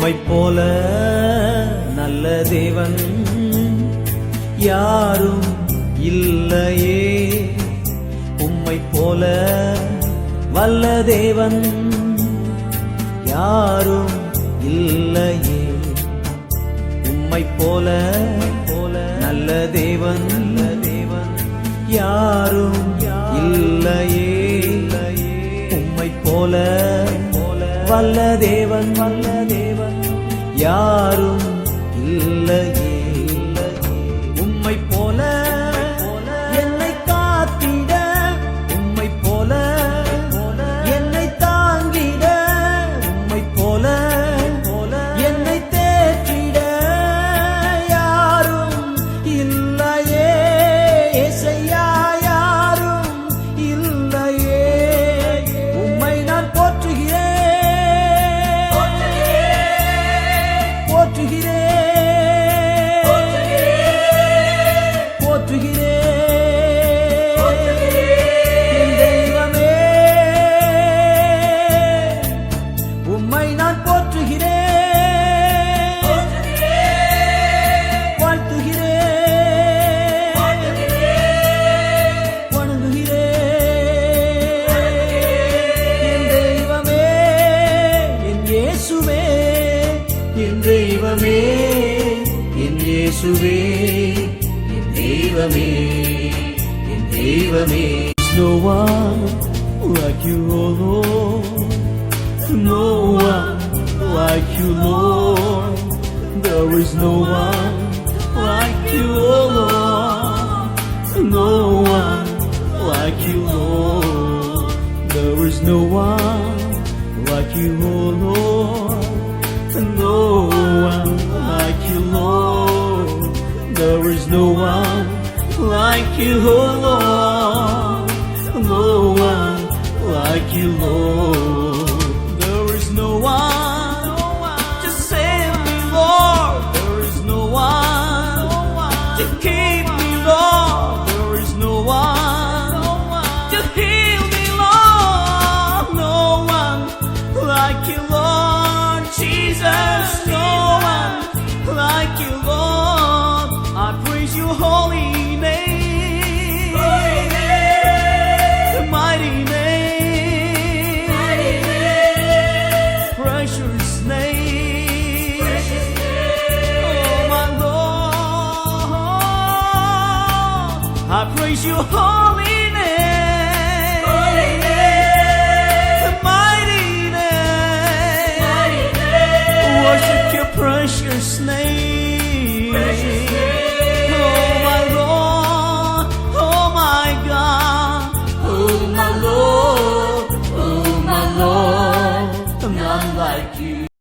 உம்மை போல நல்ல தேவன் யாரும் இல்லையே. உம்மை போல வல்ல தேவன் யாரும் இல்லையே. உம்மை போல நல்ல தேவன் யாரும் இல்லையே. உம்மை போல வல்ல தேவன் யாரும் இல்லையே. உம்மை போல என்னை காத்திட, உம்மை போல என்னை தாங்கிட, உம்மை போல என்னை தேற்றிட யாரும் இல்லையே. இயேசையா யாரும் இல்லையே. உம்மை நான் போற்றுகிறேன், என் தெய்வமே. உம்மை நான் போற்றுகிறேன், வாழ்த்துகிறேன், வணங்குகிறேன். என் தெய்வமே, என் இயேசுவே, என் தெய்வமே, என் இயேசுவே, என் தெய்வமே, என் தெய்வமே. No one like you, oh Lord. No one like you, Lord. There is no one like you, oh Lord. No one like you, Lord. There is no one like you, oh Lord. No one like you, Lord. There is no one like you, oh Lord. No one like you, Lord. There is no one to save me, Lord. There is no one to keep me, Lord. There is no one to heal me, Lord. No one like you, Lord Jesus. No one like you, Lord. I praise your holy name, the mighty name, precious name. Oh my Lord, I praise your holy name, the mighty name. Worship your precious name.